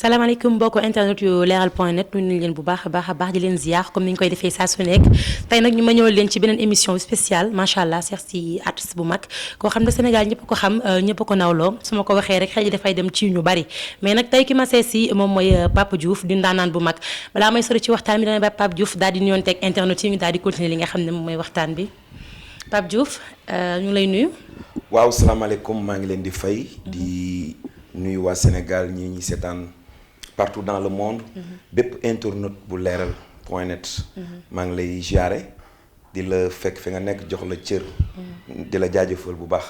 salaamaaleykum mbokku internet yu leeral point net nuyu nañ leen bu baax a baax di leen ziar comme ni ñu koy defee saa su nekk tey nag ñu ma ñëwal leen ci beneen émission spéciale macha allah seex si artiste bu mag koo xam ne Sénégal ñëpp ko xam ñëpp ko nawloo su ma ko waxee rek xel yi dafay dem ci ñu bari mais nag tey ki ma sees si moom mooy Pape Diouf di ndaanaan bu mag balaa may sori ci waxtaan bi dana ba Pape Diouf daal di nuyoon teg internet yi ñu daal di continuer li nga xam ne moom mooy waxtaan bi Pape Diouf ñu ngi lay nuyu. waaw salaamaaleykum maa ngi leen di fay di nuyu waa Sénégal ñi seetaan partout dans le monde bépp internaute bu leeral point net maa ngi lay jaare di la fekk fi nga nekk jox la cër di la jaajëfal bu baax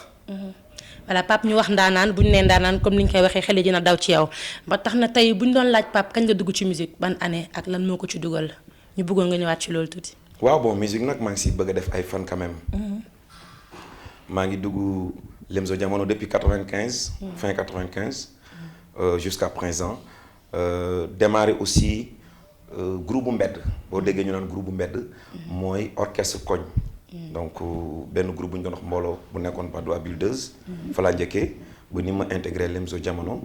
voilà Pape ñu wax ndaanaan bu ñu nee ndaanaan comme ni ñu koy waxee xel yi dina daw ci yow ba tax na tey bu ñu doon laaj Pape kañ la dugg ci musique ban année ak lan moo ko ci dugal ñu bëggoon nga ñëwaat ci loolu tuuti. waaw bon musique nag maa ngi si bëgg a def ay fan quand même maa ngi dugg Lemzo Jamono depuis 95 fin 95 jusqu'à présent démarré aussi groupe bu mbedd boo déggee ñu naan groupe bu mbedd mooy orchestre koñ donc benn groupe bu ñu doon wax mbooloo bu nekkoon Padois Builders fa laa njëkkee ba ni ma intégré Lemzo Jamono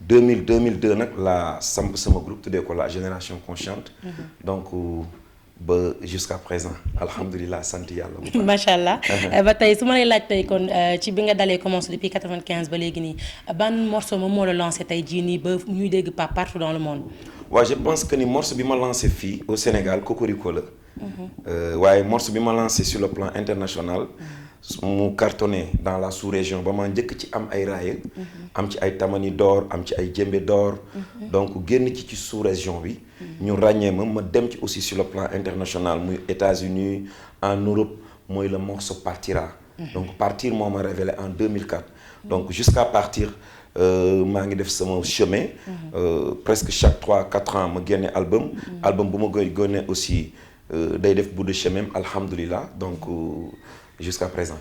2002 nag laa samp sama groupe tuddee ko la génération consciente donc ba jusqu'à présent alhamdulilah sant yàlla. macha allah ba tey su ma lay laaj tey kon ci bi nga dalee commencé depuis 95 ba léegi nii ban morceau moom moo la lancé tey jii nii ba ñuy dégg Pape partout dans le monde. waaw je pense que ni morceau bi ma lancé fii au Sénégal Cocorico la. waaye morceau bi ma lancé sur le plan international. mu cartonné dans la sous-région ba ma njëkk ci am ay raaya. am ci ay tamani d'or am ci ay jembe d'or. donc génn ci sous-région bi. ñu ràññee ma dem ci aussi sur le plan international muy États-Unis en Europe mooy le morceau Partira. donc Partir moo ma révélé en 2004. donc jusqu'à Partir maa ngi def sama chemin. presque chaque 3-4 ans ma génne album. album bu ma koy génne aussi day def bout de chemin alhamdulilah donc. jusqu'à présent.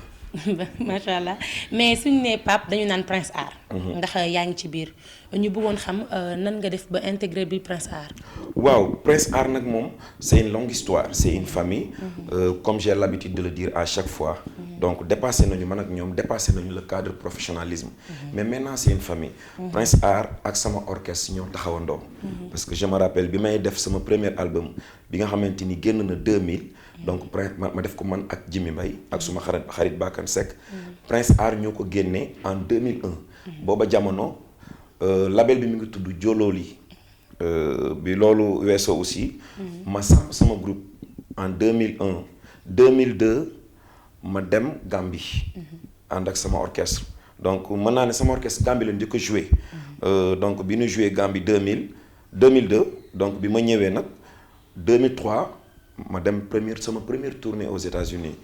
macha allah mais suñu nee Pape dañu naan Prince Art. ndax yaa ngi ci biir ñu bëggoon xam nan nga def ba intégré bi Prince Art. waaw Prince Art nag moom c'est une longue histoire c'est une famille. Comme j'ai l'habitude de le dire à chaque fois. donc dépassé nañu man ak ñoom dépassé nañu le cadre professionnalisme. mais maintenant c'est une famille. Prince Art ak sama orchestre ñoo taxawandoo. parce que je me rappelle bi may def sama premier album bi nga xamante ni génn na 2000. donc Prince ma def ko man ak Jimmy Mbaye ak suma xarit Bakane Seck. Prince Art ñoo ko génnee en 2001. booba jamono label bi mi ngi tudd Jololi. bi loolu weesoo aussi. ma samp sama groupe en 2001 2002 ma dem Gambie. ànd ak sama orchestre donc mën naa ne sama orchestre Gambie leen di ko joué. donc bi ñu joué Gambie 2002 donc bi ma ñëwee nag 2003. ma dem sama première tournée aux États-Unis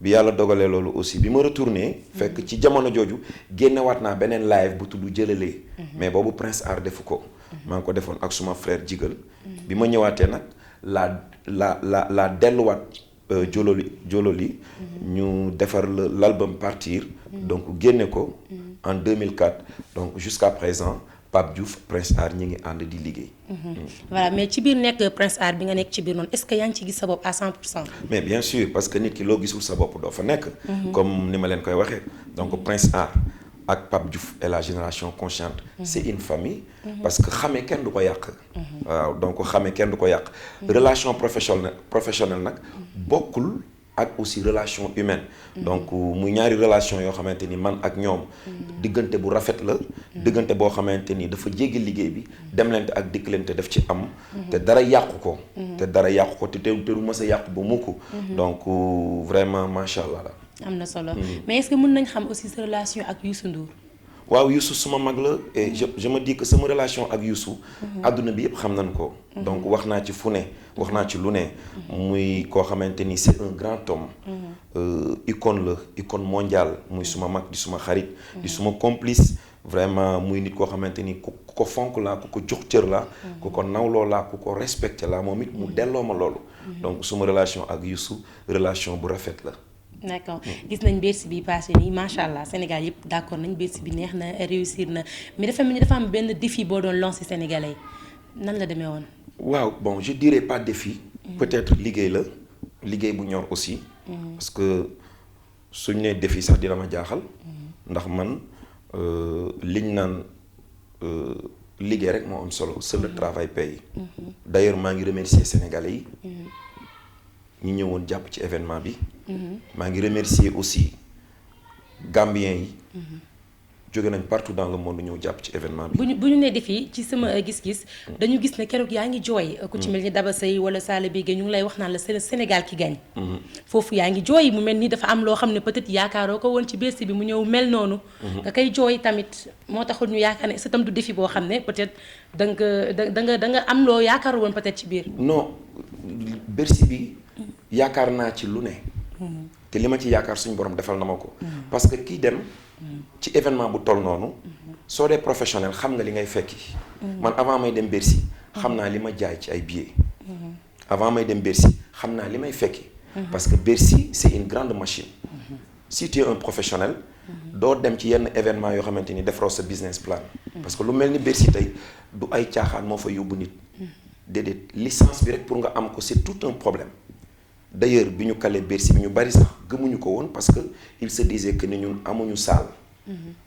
bi yàlla dogalee loolu aussi bi ma retourné fekk ci jamono jooju génnewaat naa beneen live bu tudd jëlalee mais boobu Prince Art defu ko maa ngi ko defoon ak suma frère Jigal bi ma ñëwaatee nag la delluwaat jololi ñu defar l'album Partir donc génne ko en 2004 donc jusqu'à présent Pape Diouf Prince Art ñi ngi ànd di liggéey. voilà mais ci biir nekk Prince Art bi nga nekk ci biir noonu est-ce que yaa ngi ci gis sa bopp à 100%. mais bien sûr parce que nit ki loo gisul sa bopp doo fa nekk. comme ni ma leen koy waxee. donc Prince Art ak Pape Diouf et la génération consciente. c'est une famille. parce que xamee kenn du ko yàq. waaw donc xamee kenn du ko yàq. relation professionnelle nag bokkul. ak aussi relation humaine. donc muy ñaari relation yoo xamante ni man ak ñoom. diggante bu rafet la. diggante boo xamante ni dafa jéggi liggéey bi. demlante ak dikkalante daf ci am. te dara yàqu ko. te du mës a yàqu ba mukk. donc vraiment macha allah. am na solo mais est-ce que mën nañ xam aussi sa relation ak Youssou Ndour. waaw Youssou suma mag la et je me dis que sama relation ak Youssou. adduna bi yëpp xam nañ ko. donc wax naa ci fu ne wax naa ci lu ne. muy koo xamante ni c'est un grand homme. icône mondiale muy suma mag di suma xarit. di suma complice vraiment muy nit koo xamante ni ku ko fonk laa ku ko jox cër laa. ku ko nawloo laa ku ko respecté laa moom it mu delloo ma loolu. donc suma relation ak Youssou relation bu rafet la. d'accord gis nañ Bercy bi passé nii macha allah Sénégal yëpp d'accord nañ Bercy bi neex na réussir na mais dafa mel ni dafa am benn défi boo doon lancer Sénégalais nan la demee woon. waaw bon je dirais pas défi. peut-être liggéey la liggéey bu ñor aussi. parce que suñ nee défi sax dina ma jaaxal. ndax man liñ naan liggéey rek moo am solo seul le travail paye. D'ailleurs maa ngi remercier sénégalais yi. ñi ñëwoon jàpp ci événement bi. maa ngi remercier aussi gambiens yi. jóge nañ partout dans le monde ñëw jàpp ci événement bi. bu ñu nee defi ci sama gis-gis dañu gis ne keroog yaa ngi jooy. ku ci mel ni Daba Seye wala Sala Bigué ñu ngi lay wax naan la c'est Sénégal qui gagne. foofu yaa ngi jooy mu mel ni dafa am loo xam ne peut-être yaakaaroo ko woon ci Bercy bi mu ñëw mel noonu. nga koy jooy tamit moo taxul ñu yaakaar ne sa tam du defi boo xam ne peut-être da nga am loo yaakaaru woon peut-être ci biir. non Bercy bi yaakaar naa ci lu ne. te li ma ci yaakaar suñu borom defal na ma ko. parce que kii dem. ci événement bu toll noonu. soo dee professionnel xam nga li ngay fekki. man avant may dem Bercy xam naa li ma jaay ci ay billets. avant may dem Bercy xam naa li may fekki. parce que Bercy c'est une grande machine. si tu es un professionnel. doo dem ci yenn événement yoo xamante ni defaroo sa business plan. parce que lu mel ni Bercy tey du ay caaxaan moo fa yóbbu nit. déedéet licence bi rek pour nga am ko c'est tout un problème. d'ailleurs bi ñu kalee Bercy bi ñu bari sax gëmuñu ko woon parce que il se disait que ni ñun amuñu salle.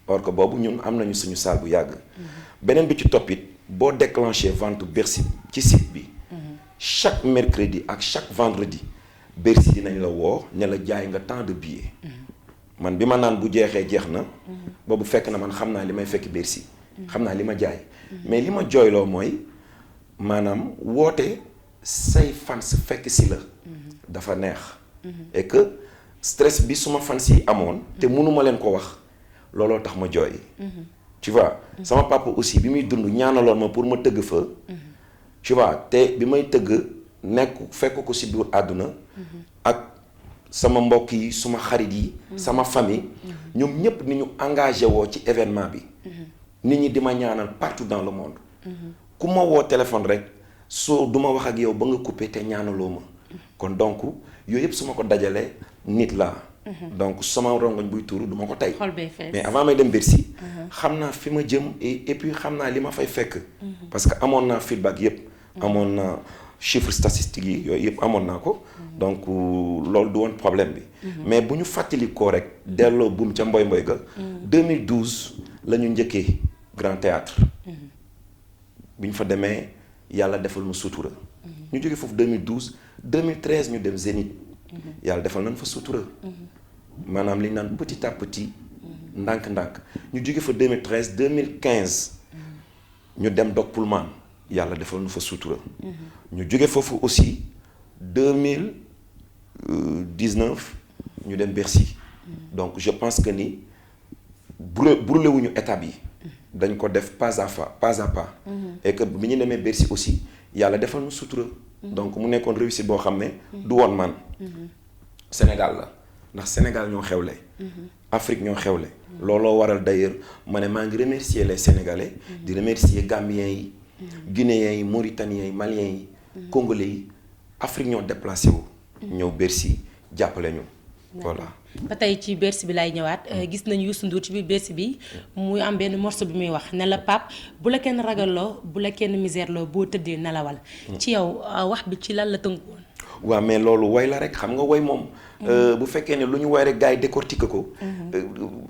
or que boobu ñun am nañu suñu salle bu yàgg. beneen bi ci toppit boo déclenché vente Bercy ci site bi. chaque mercredi ak chaque vendredi Bercy dinañ la woo ne la jaay nga tant de billets. man bi ma naan bu jeexee jeex na. boobu fekk na man xam naa li may fekk Bercy. xam naa li ma jaay. mais li ma jooyloo mooy maanaam woote say fans fekk si la. dafa neex. et que stress bi suma fans yi amoon. te mënuma leen ko wax looloo tax ma jooy. tu vois sama papa aussi bi muy dund ñaanaloon ma pour ma tëgg fa. tu vois te bi may tëgg fekk ko si biir àdduna. ak sama mbokk yi suma xarit yi. sama famille. ñoom ñépp ni ñu engagé woo ci événement bi. nit ñi di ma ñaanal partout dans le monde. ku ma woo téléphone rek soo du ma wax ak yow ba nga coupé te ñaanaloo ma. kon donc yooyu yëpp su ma ko dajalee nit laa. donc sama rongoñ buy tuuru du ma ko tey. mais avant may dem Bercy. xam naa fi ma jëm et puis xam naa li ma fay fekk. parce que amoon naa feedback yëpp. amoon naa chiffres statistiques yi yooyu yëpp amoon naa ko. donc loolu du woon problème bi. mais bu ñu fàttali koo rek delloo buum ca mboy mboy ga. 2012 la ñu njëkkee Grand Théâtre bi ñu fa demee yàlla defal mu sutura. ñu jógee foofu 2012 2013 ñu dem Zénith. yàlla defal nañ fa sutura. maanaam li ñu naan petit à petit. ndànk-ndànk ñu jóge fa 2013 2015. ñu dem Dock Pullman yàlla defal nu fa sutura. ñu jóge foofu aussi 2019 ñu dem Bercy. donc je pense que ni brûlé wuñu étape yi. dañ ko def pas à pas. et que bi ñu demee Bercy aussi yàlla defal nu sutura. donc mu nekkoon réussite boo xam ne. du woon man. Sénégal la ndax Sénégal ñoo xewle. Afrique ñoo xewle. looloo waral d'ailleurs ma ne maa ngi remercier les Sénégalais. di remercier Gambiens yi. Guinéens yi Mauritaniens yi Maliens yi. Congolais yi Afrique ñoo déplacé wu. ñëw Bercy jàppale ñu. voilà. ba tey ci Bercy bi laay ñëwaat gis nañu Youssou Ndour ci biir Bercy bi muy am benn morceau bi muy wax ne la Pape bu la kenn ragalloo bu la kenn misère loo boo tëddee nelawal. ci yow wax bi ci lan la tënkoon. waaw mais loolu woy la rek xam nga woy moom. bu fekkee ne lu ñu woy rek gars yi décortiquer ko.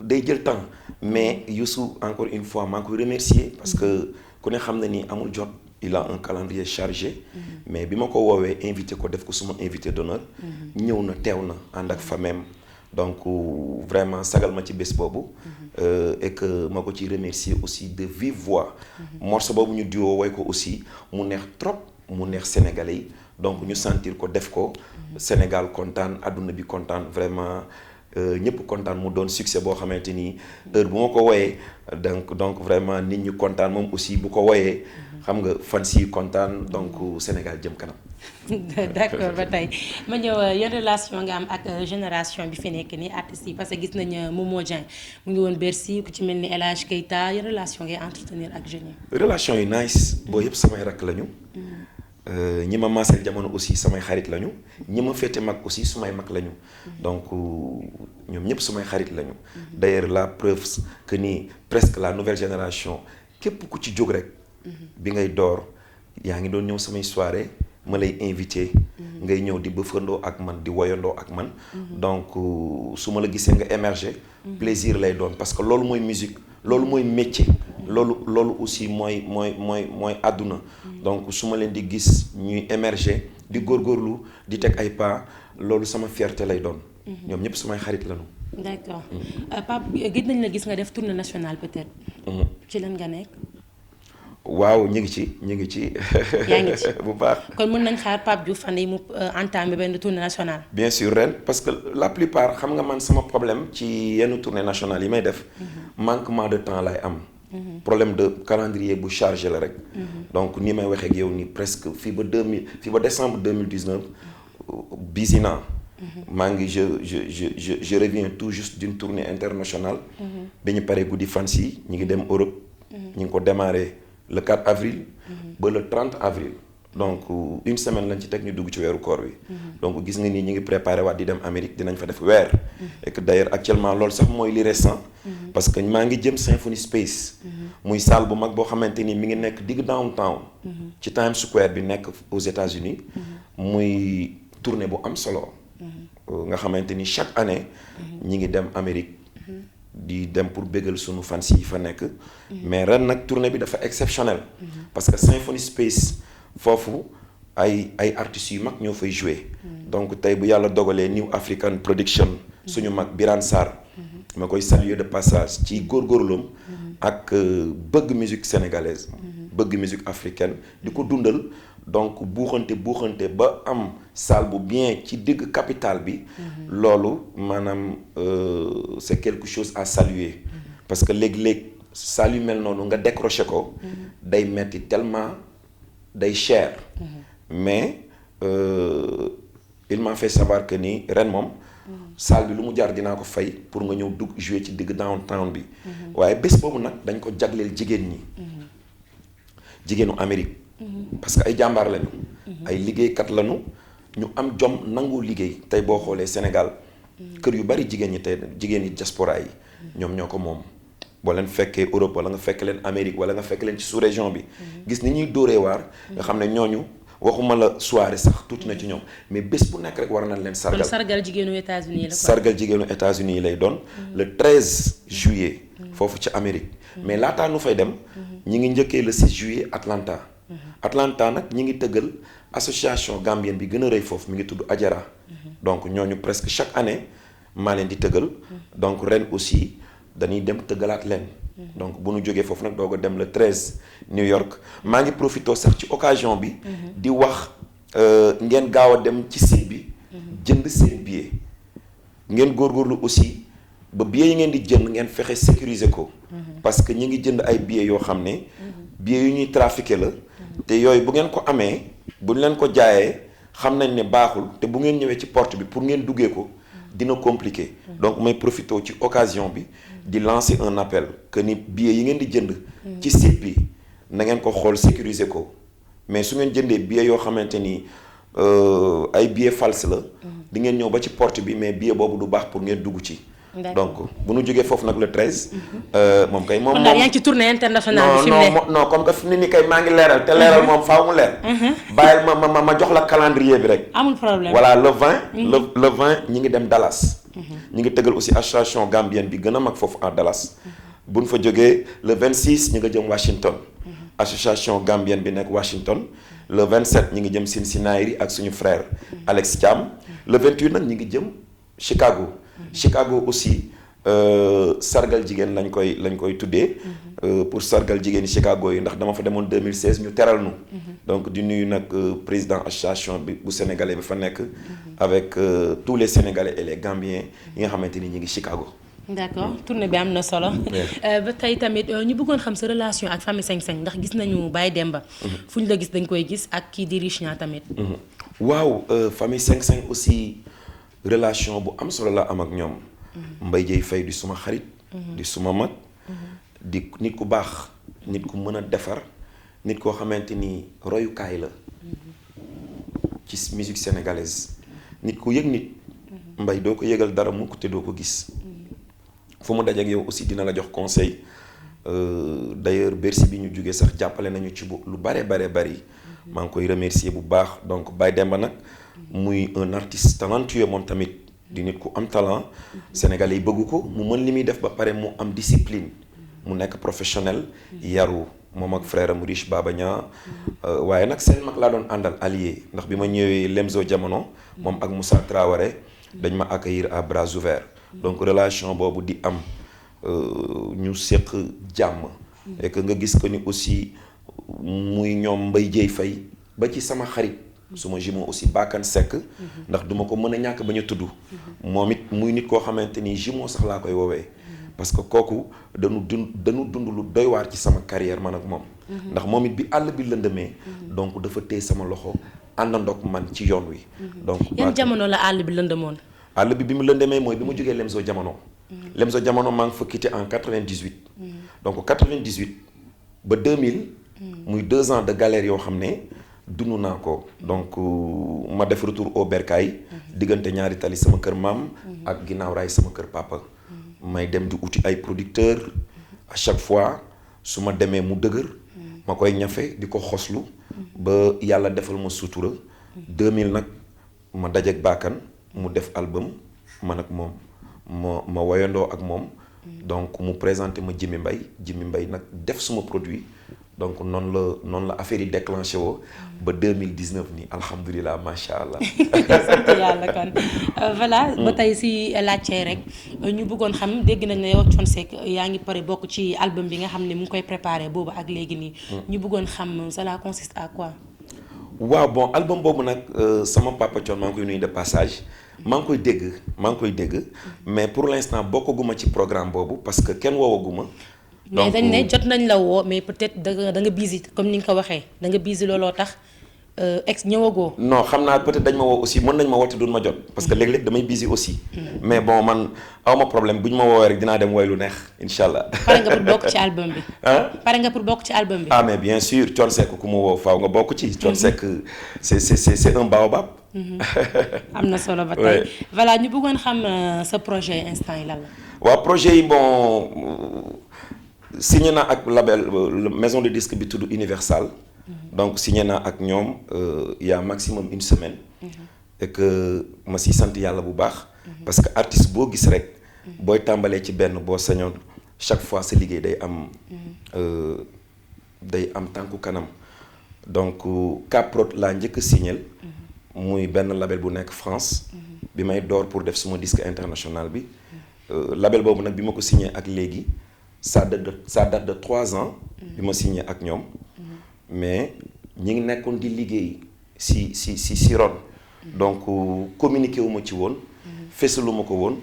day jël temps mais Youssou encore une fois maa ngi koy remercier parce que ku ne xam na ni amul jot. il a un calendrier chargé. mais bi ma ko woowee invité ko def ko suma invité d'honneur. ñëw na teew na ànd ak famem donc vraiment sagal ma ci bés boobu. et que ma ko ci remercier aussi de vive voix. morceau boobu ñu duo woy ko aussi mu neex trop mu neex sénégalais yi donc ñu sentir ko def ko. Sénégal kontaan adduna bi kontaan vraiment ñëpp kontaan mu doon succès boo xamante ni heure bu ma ko woyee donc vraiment nit ñi kontaan moom aussi bu ko woyee. xam nga fan si kontaan donc Sénégal jëm kanam. d'accord ba tey ma ñëw yan relation nga am ak génération bi fi nekk nii artistes yi parce que gis nañ Momo Dieng mu ngi woon Bercy ku ci mel ni El Hadj Keita yan relation ngay entretenir ak jeunes yi. relation yi nice boo yëpp samay rakk lañu. ñi ma maaseel jamono aussi samay xarit lañu. ñi ma féete mag aussi sumay mag lañu. donc ñoom ñëpp sumay xarit lañu. d'ailleurs la preuve que ni presque la nouvelle génération képp ku ci jóg rek. bi ngay door yaa ngi doon ñëw samay soirée ma lay invité. ngay ñëw di bëfandoo ak man di woyandoo ak man. donc su ma la gisee nga émerger. plaisir lay doon parce que loolu mooy musique loolu mooy métier loolu aussi mooy àdduna. donc su ma leen di gis ñuy émerger di góorgóorlu di teg ay pas loolu sama fierté lay doon. ñoom ñëpp samay xarit lañu. d'accord Pape gëj nañ la gis nga def tournée nationale peut-être. ci lan nga nekk. waaw ñu ngi ci. yaa ngi ci bu baax. kon mën nañ xaar Pape Diouf fan yii mu entamé benn tournée nationale. bien sûr ren parce que la plupart xam nga man sama problème ci yenn tournée nationale yi may def. manquement de temps lay am. problème de calendrier bu chargé la rek. donc ni may waxee ak yow nii presque fii ba décembre 2019 busy naa. maa ngi je reviens tout juste d'une tournée internationale. bi ñu paree guddi fans yi ñu ngi dem Europe. ñu ngi ko démarré le 4 avril. ba le 30 avril. donc une semaine lañ ci teg ñu dugg ci weeru koor wi. donc gis nga ni ñu ngi préparé waat di dem Amérique dinañ fa def weer. et que d'ailleurs actuellement loolu sax mooy li récent. parce que maa ngi jëm Symphony Space. muy salle bu mag boo xamante ni mi ngi nekk digg downtown. ci Times Square bi nekk aux États-Unis muy tournée bu am solo. nga xamante ni chaque année. ñi ngi dem Amérique. di dem pour bégal sunu fans yi fa nekk. mais ren nag tournée bi dafa exceptionnel. parce que Symphony Space foofu ay artistes yu mag ñoo fay jouer. donc tey bu yàlla dogalee New African Production. suñu mag Birane Sarr. ma koy saluer de passage ci góorgóorloom. ak bëgg musique sénégalaise. bëgg musique africaine di ko dundal. donc buuxante ba am salle bu bien ci digg capitale bi. loolu maanaam c'est quelque chose à saluer. parce que léeg-léeg salle yu mel noonu nga décroché ko. day metti tellement day cher. mais il m'a fait savoir que ni ren moom. salle bi lu mu jaar dinaa ko fay pour nga ñëw dugg jouer ci digg downtown bi. waaye bés boobu nag dañ ko jagleel jigéen ñi. jigéenu Amérique. parce que ay jàmbaar lañu. ay liggéeykat lañu ñu am jom nangu liggéey tey boo xoolee Sénégal. kër yu bari jigéen ñi tey jigéen ñi diaspora yi. ñoom ñoo ko moom. boo leen fekkee Europe wala nga fekk leen Amérique wala nga fekk leen ci sous-région bi. gis ni ñuy dóoree waar. nga xam ne ñooñu waxuma la soirée sax tuuti na ci ñoom mais bés bu nekk rek war nañ leen sargal. kon sargal jigéenu États-Unis la quoi. sargal jigéenu États-Unis yi lay doon. le 13 juillet. foofu ci Amérique. mais laataa nu fay dem. ñi ngi njëkkee le 6 juillet Atlanta. Atlanta nag ñi ngi tëggal association gambienne bi gën a rëy foofu mi ngi tudd Ajara. donc ñooñu presque chaque année maa leen di tëggal. donc ren aussi dañuy dem tëggalaat leen. donc bu nu jógee foofu nag doog a dem le 13 New York maa ngi profité sax ci occasion bi. di wax ngeen gaaw a dem ci site bi. jënd seen billet. ngeen góorgóorlu aussi ba billets yi ngeen di jënd ngeen fexe sécuriser ko. parce que ñi ngi jënd ay billets yoo xam ne. billets yu ñuy trafiqué la. te yooyu bu ngeen ko amee bu ñu leen ko jaayee xam nañ ne baaxul te bu ngeen ñëwee ci porte bi pour ngeen duggee ko dina compliqué. donc may profité ci occasion bi di lancer un appel que ni billets yi ngeen di jënd. ci site bi na ngeen ko xool sécuriser ko mais su ngeen jëndee billets yoo xamante ni ay billets false la. di ngeen ñëw ba ci porte bi mais billet boobu du baax pour ngeen dugg ci. donc bu nu jógee foofu nag le 13. moom kay moom. kon daal yaa ngi ci tournée internationale bi fi mu ne non comme que fi mu ne nii kay maa ngi leeral te leeral moom faaw mu leer. bàyyil ma jox la calendrier bi rek. amul problème voilà le 20. le 20 ñi ngi dem Dallas. ñi ngi tëggal aussi association gambienne bi gën a mag foofu à Dallas. bu ñu fa jógee le 26 ñi nga jëm Washington. association gambienne bi nekk Washington. le 27 ñi ngi jëm Cincinnati ak suñu frère Alex Thiam. le 28 nag ñi ngi jëm Chicago. Chicago aussi sargal jigéen lañ koy tuddee. pour sargal jigéen Chicago yi ndax dama fa demoon 2016 ñu teral nu. donc di nuyu nag président association bi bu sénégalais bi fa nekk. avec tous les sénégalais et les gambiens yi nga xamante ni ñu ngi Chicago. d'accord tournée bi am na solo. ba tey tamit ñu bëggoon xam sa relation ak famille 5-5 ndax gis nañu Baye Demba. fu ñu la gis dañ koy gis ak kii di Riche Niang tamit. waaw famille 5-5 aussi. relation bu am solo la am ak ñoom. Mbaye Dieye Faye di suma xarit. di suma mag. di nit ku baax nit ku mën a defar nit koo xamante ni royukaay la. ci musique sénégalaise nit ku yëg nit. Mbaye doo ko yëgal dara mukk te doo ko gis. fu mu dajeek yow aussi dina la jox conseil. d'ailleurs Bercy bi ñu jógee sax jàppale nañu ci lu bare bari. maa ngi koy remercier bu baax donc Baye Demba nag. muy un artiste talentueux moom tamit di nit ku am talent sénégalais yi bëgg ko mu mën li muy def ba pare mu am discipline mu nekk professionnel yaru moom ak frère am Riche Baba Niang waaye nag seen mag laa doon àndal allié ndax bi ma ñëwee Lemzo Jamono moom ak Moussa Traoré dañ ma accueillir à bras ouverts donc relation boobu di am ñu séq jàmm et que nga gis que ni aussi muy ñoom Mbaye Dieye Faye ba ci sama xarit suma jumeau aussi Bakane Seck ndax duma ko mën a ñàkk ba ñu tudd moom it muy nit koo xamante ni jumeau sax laa koy woowee parce que kooku dañu dund lu doy waar ci sama carrière man ak moom ndax moom it bi àll bi lëndëmee donc dafa téye sama loxo àndandoog man ci yoon wi donc yan jamono la àll bi lëndëmoon àll bi mu lëndëmee mooy bi ma jógee Lemzo Jamono Lemzo Jamono maa ngi fa quitté en 98 donc 98 ba 2000 muy 2 ans de galère yoo xam ne dund naa ko donc ma def retour au bercail diggante ñaari tali sama kër maam ak ginnaaw raay sama kër papa may dem di uti ay producteur à chaque fois su ma demee mu dëgër ma koy ñafe di ko xoslu ba yàlla defal ma sutura 2000 nag ma dajeek Bakane mu def album man ak moom ma woyandoo ak moom donc mu présenté ma Jimi Mbaye nag def suma produit donc noonu la affaire yi déclenché woo ba 2019 nii alhamdulilah macha allah. sant yàlla kon voilà. ba tey si laajte rek ñu bëggoon xam dégg nañ ne yow Thione Seck yaa ngi pare bokk ci album bi nga xam ne mu ngi koy préparé boobu ak léegi nii. ñu bëggoon xam cela consiste à quoi. waaw bon album boobu nag sama papa Thione maa ngi koy nuyu de passage maa ngi koy dégg mais pour l'instant bokkaguma ci programme boobu parce que kenn woowaguma. mais dañ ne jot nañ la woo mais peut-être da nga busy comme ni nga ko waxee da nga busy looloo tax ex ñëwagoo. non xam naa peut-être dañ ma woo aussi mën nañ ma woote duñ ma jot. parce que léeg-léeg damay busy aussi. mais bon man awma problème bu ñu ma woowee rek dinaa dem woy lu neex incha allah. pare nga pour bokk ci album bi. pare nga pour bokk ci album bi. ah mais bien sûr Thione Seck ku ma woo faaw nga bokk ci. Thione Seck c'est un baobab. am na solo ba tey. voilà ñu bëggoon xam sa projet instant yi lan la. waaw projet yi bon. signé naa ak label maison de disque bi tudd Universal donc signé naa ak ñoom il y a maximum une semaine et que ma si sant yàlla bu baax parce que artiste boo gis rek booy tàmbalee ci benn boo sañoon chaque fois sa liggéey day am tànku kanam donc Caprod laa njëkk a signé muy benn label bu nekk France bi may door pour def suma disque international bi label boobu nag bi ma ko signé ak léegi ça date de 3 ans bi ma signé ak ñoom mais ñi ngi nekkoon di liggéey si ron donc communiqué wu ma ci woon fesalu ma ko woon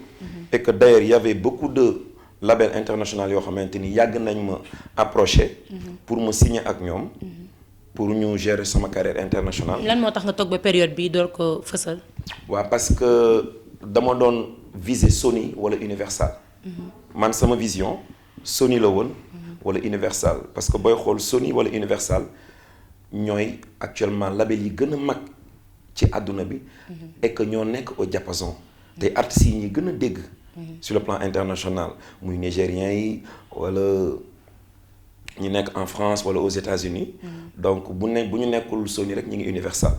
et que d'ailleurs y avait beaucoup de labels internationaux yoo xamante ni yàgg nañ ma approché pour ma signer ak ñoom pour ñu gérer sama carrière internationale. lan moo tax nga toog ba période bi door ko fësal. waaw parce que dama doon viser Sony wala Universal man sama vision Sony la woon wala Universal parce que booy xool Sony wala Universal ñooy actuellement label yi gën a mag ci àdduna bi et que ñoo nekk au diapason te artistes yi ñi gën a dégg sur le plan international muy nigériens yi wala ñu nekk en France wala aux États-Unis donc bu ñu nekkul Sony rek ñu ngi Universal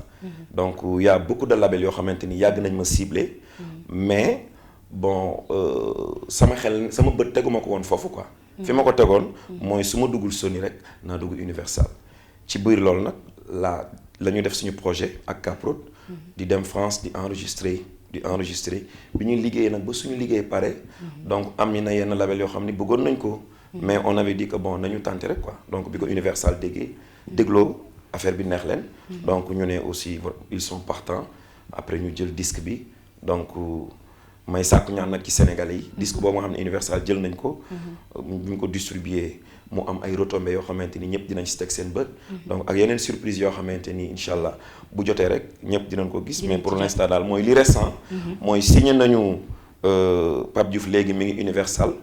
donc y a beaucoup de labels yoo xamante ni yàgg nañ ma ciblé mais bon sama bët teguma ko woon foofu quoi fi ma ko tegoon mooy su ma duggul Sony rek naa dugg Universal ci biir loolu nag la ñu def suñu projet ak Caprod di dem France di enregistrer bi ñuy liggéey nag ba suñu liggéey pare donc am na yenn label yoo xam ni bëggoon nañ ko mais on avait dit que bon nañu tenter rek quoi donc bi ko Universal dégloo affaire bi neex leen donc ñu ne aussi ils sont partants après ñu jël disque bi donc may sàkku ñaan nag ci Sénégalais yi disque boobu nga xam ne Universal jël nañ ko bu ñu ko distribuer mu am ay retombées yoo xamante ni ñëpp dinañ si teg seen bët donc ak yeneen surprise yoo xamante ni incha allah bu jotee rek ñëpp dinañ ko gis mais pour l'instant daal mooy li récent mooy signé nañu Pape Diouf léegi mi ngi Universal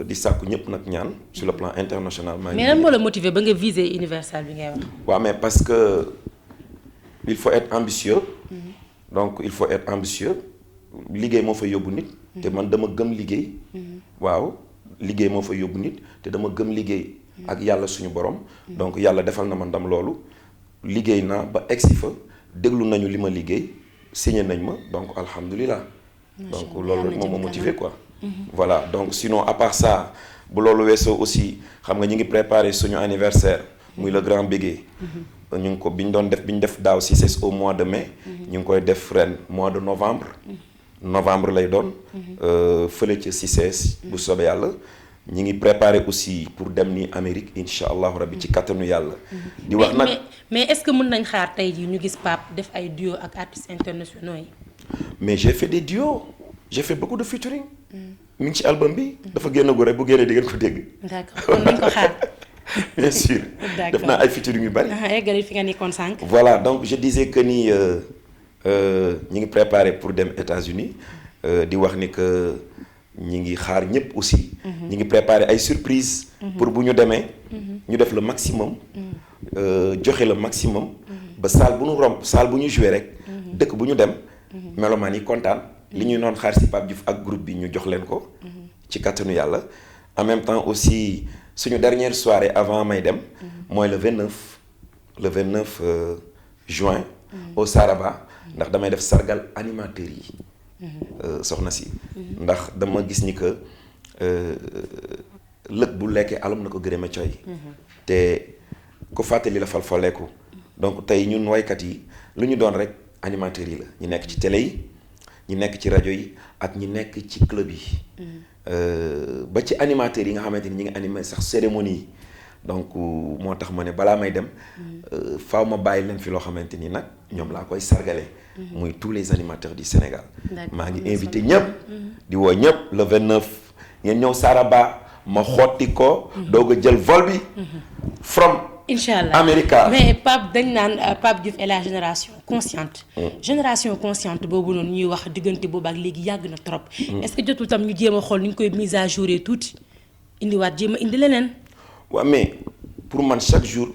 di sàkku ñëpp nag ñaan sur le plan international mais lan moo la motiver ba nga viser Universal bi ngay wax waaw mais parce que il faut être ambitieux donc il faut être ambitieux liggéey moo fa yóbbu nit te man dama gëm liggéey waaw liggéey moo fa yóbbu nit te dama gëm liggéey ak yàlla suñu borom donc yàlla defal na ma ndam loolu liggéey naa ba egsi fa déglu nañu li ma liggéey signé nañ ma donc alhamdulilah donc loolu rek moom ma motivé quoi. voilà donc sinon à part ça bu loolu weesoo aussi xam nga ñu ngi préparé suñu anniversaire muy le grand bégué. ñu ngi ko bi ñu def daaw si c'est au mois de mai. ñu ngi koy def ren mois de novembre lay doon. fële ca CICES bu soobee yàlla. ñi ngi préparé aussi pour dem ni Amérique incha allahu rabbi ci kattanu yàlla. di wax nag mais est-ce que mën nañ xaar tey jii ñu gis Pape def ay duo ak artistes internationaux yi. mais j'ai fait des duos j'ai fait beaucoup de featuring. mi ngi ci album bi. dafa génn gu rek bu génnee di ngeen ko dégg. d'accord kon nañ ko xaar. bien sûr. def naa ay featuring yu bari. eggali fi nga nekkoon sànq. voilà donc je disais que ni ñi ngi préparé pour dem États-Unis di wax ni que. ñi ngi xaar ñëpp aussi. ñi ngi préparer ay surprise pour bu ñu demee. ñu def le maximum. joxe le maximum. ba salle bu ñu romb salle bu ñu joué rek. dëkk bu ñu dem. melomaan yi kontaan. li ñuy noon xaar ci Pape Diouf ak groupe bi ñu jox leen ko. ci kattanu yàlla. en même temps aussi suñu dernière soirée avant may dem. mooy le 29 juin. au Saraba. ndax damay def sargal animateurs yi. soxna si ndax dama gis ni que lëg bu lekkee alum na ko gërëme coy te ku fàttali la fal folleeku donc tey ñun waykat yi lu ñu doon rek animateurs yi la ñu nekk ci télé yi ñu nekk ci rajo yi ak ñi nekk ci club yi ba ci animateurs yi nga xamante ni ñi ngi animé sax cérémonie yi donc moo tax ma ne balaa may dem faaw ma bàyyi leen fi loo xamante ni nag ñoom laa koy sargale muy tous les animateurs du Sénégal maa ngi invité ñëpp di woo ñëpp le 29 ngeen ñëw Saraba ma xotti ko doog a jël vol bi from Inch'Allah America. mais Pape dañ naan Pape Diouf est la génération consciente génération consciente boobu noonu ñuy wax diggante boobu ak léegi yàgg na trop est-ce que jotul tam ñu jéem a xool ni ñu koy mise à jour tuuti indiwaat jéem a indi leneen. waaw mais pour man chaque jour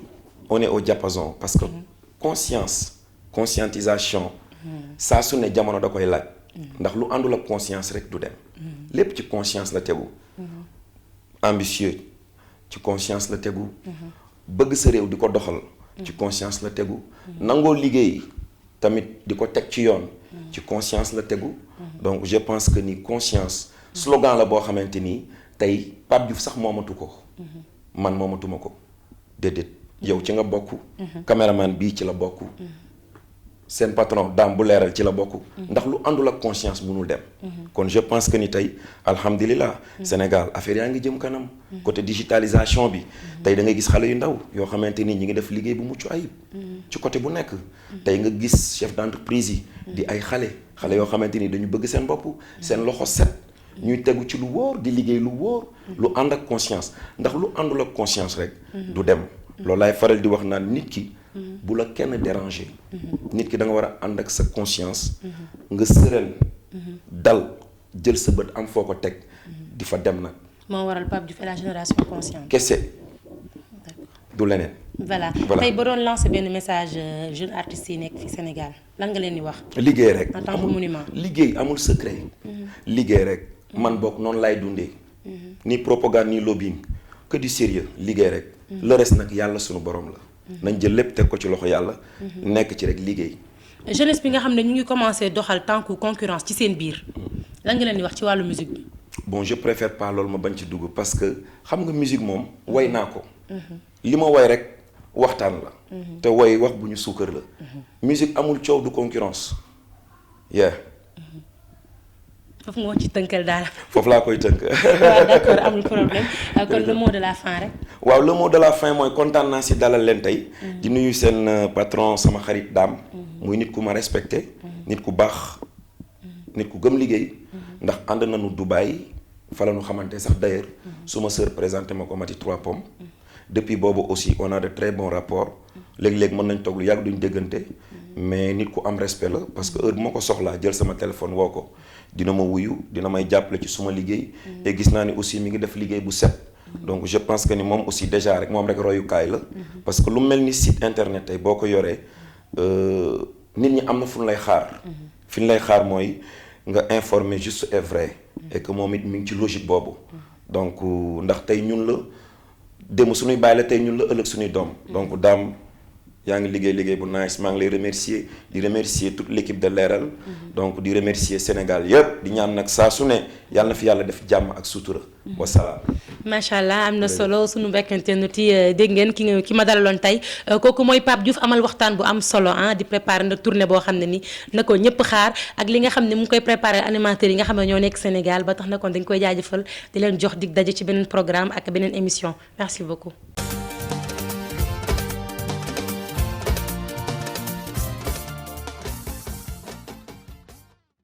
on est au diapason parce que conscientisation saa su ne jamono da koy laaj ndax lu àndul ak conscience rek du dem lépp ci conscience la tegu ambitieux ci conscience la tegu bëgg sa réew di ko doxal ci conscience la tegu nangoo liggéey tamit di ko teg ci yoon ci conscience la tegu donc je pense que ni conscience slogan la boo xamante ni tey Pape Diouf sax moomatu ko man moomatuma ko déedéet yow ci nga bokk caméraman bii ci la bokk seen patron daam bu leeral ci la bokk ndax lu àndul ak conscience mënul dem kon je pense que ni tey alhamdulilah Sénégal affaire yaa ngi jëm kanam côté digitalisation bi tey da ngay gis xale yu ndaw yoo xamante ni ñi ngi def liggéey bu mucc ayib ci côté bu nekk tey nga gis chef d'entreprise yi di ay xale yoo xamante ni dañu bëgg seen bopp seen loxo set ñuy tegu ci lu wóor di liggéey lu wóor lu ànd ak conscience ndax lu àndul ak conscience rek du dem loolu laay faral di wax naan nit ki bu la kenn déranger nit ki da nga war a ànd ak sa conscience nga sëreel dal jël sa bët am foo ko teg di fa dem nag moo waral Pape Diouf la génération consciente kese du leneen voilà tey ba doon lancer benn message jeune artistes yi nekk fi Sénégal lan nga leen di wax liggéey rek en tant que monument liggéey amul secret liggéey rek man bokk noonu laay dundee ni propagande ni lobbying que du sérieux liggéey rek le reste nag yàlla sunu borom la nañ jël lépp teg ko ci loxo yàlla nekk ci rek liggéey jeunesse bi nga xam ne ñu ngi commencé doxal tànku concurrence ci seen biir lan nga leen di wax ci wàllu musique bi bon je préfère pas loolu ma bañ ci dugg parce que xam nga musique moom way naa ko li ma way rek waxtaan la te way wax bu ñu suukar la musique amul coow du concurrence foofu nga wax ci tënkal daal. foofu laa koy tënk. waaw d'accord amul problème kon le mot de la fin rek. waaw le mot de la fin mooy kontaan naa si dalal leen tey. di nuyu seen patron sama xarit Dame. muy nit ku ma respecté. nit ku baax. nit ku gëm liggéey. ndax ànd nañu Dubaï fa la ñu xamante sax d'ailleurs. suma sœur présenté ma ko Mati 3 Pommes. depuis boobu aussi on a de très bons rapports. léeg-léeg mën nañ toog lu yàgg duñ déggante. mais nit ku am respect la parce que heure bu ma ko soxlaa jël sama téléphone woo ko. dina ma wuyu dina may jàppale ci suma liggéey et gis naa ni aussi mi ngi def liggéey bu set donc je pense que ni moom aussi déjà rek moom rek royukaay la parce que lu mel ni site internet tey boo ko yoree nit ñi am na fu ñu lay xaar fi ñu lay xaar mooy nga informer juste et vrai et que moom it mi ngi ci logique boobu donc ndax tey ñun la démb suñuy bàyyi la tey ñun la ëllëg suñuy doom donc Dame yaa ngi liggéey bu nice maa ngi lay remercier di remercier toute l'équipe de Leral. donc di remercier Sénégal yëpp di ñaan nag saa su ne yàlla na fi yàlla def jàmm ak sutura. wasalaam. macha allah am na solo sunu mbekkante nit yi dégg ngeen ki ma dalaloon tey kooku mooy Pape Diouf amal waxtaan bu am solo di préparer nag tournée boo xam ne ni na ko ñëpp xaar ak li nga xam ne mu ngi koy préparer animateurs yi nga xam ne ñoo nekk Sénégal ba tax na kon dañ koy jaajëfal di leen jox dig daje ci beneen programme ak beneen émission merci beaucoup.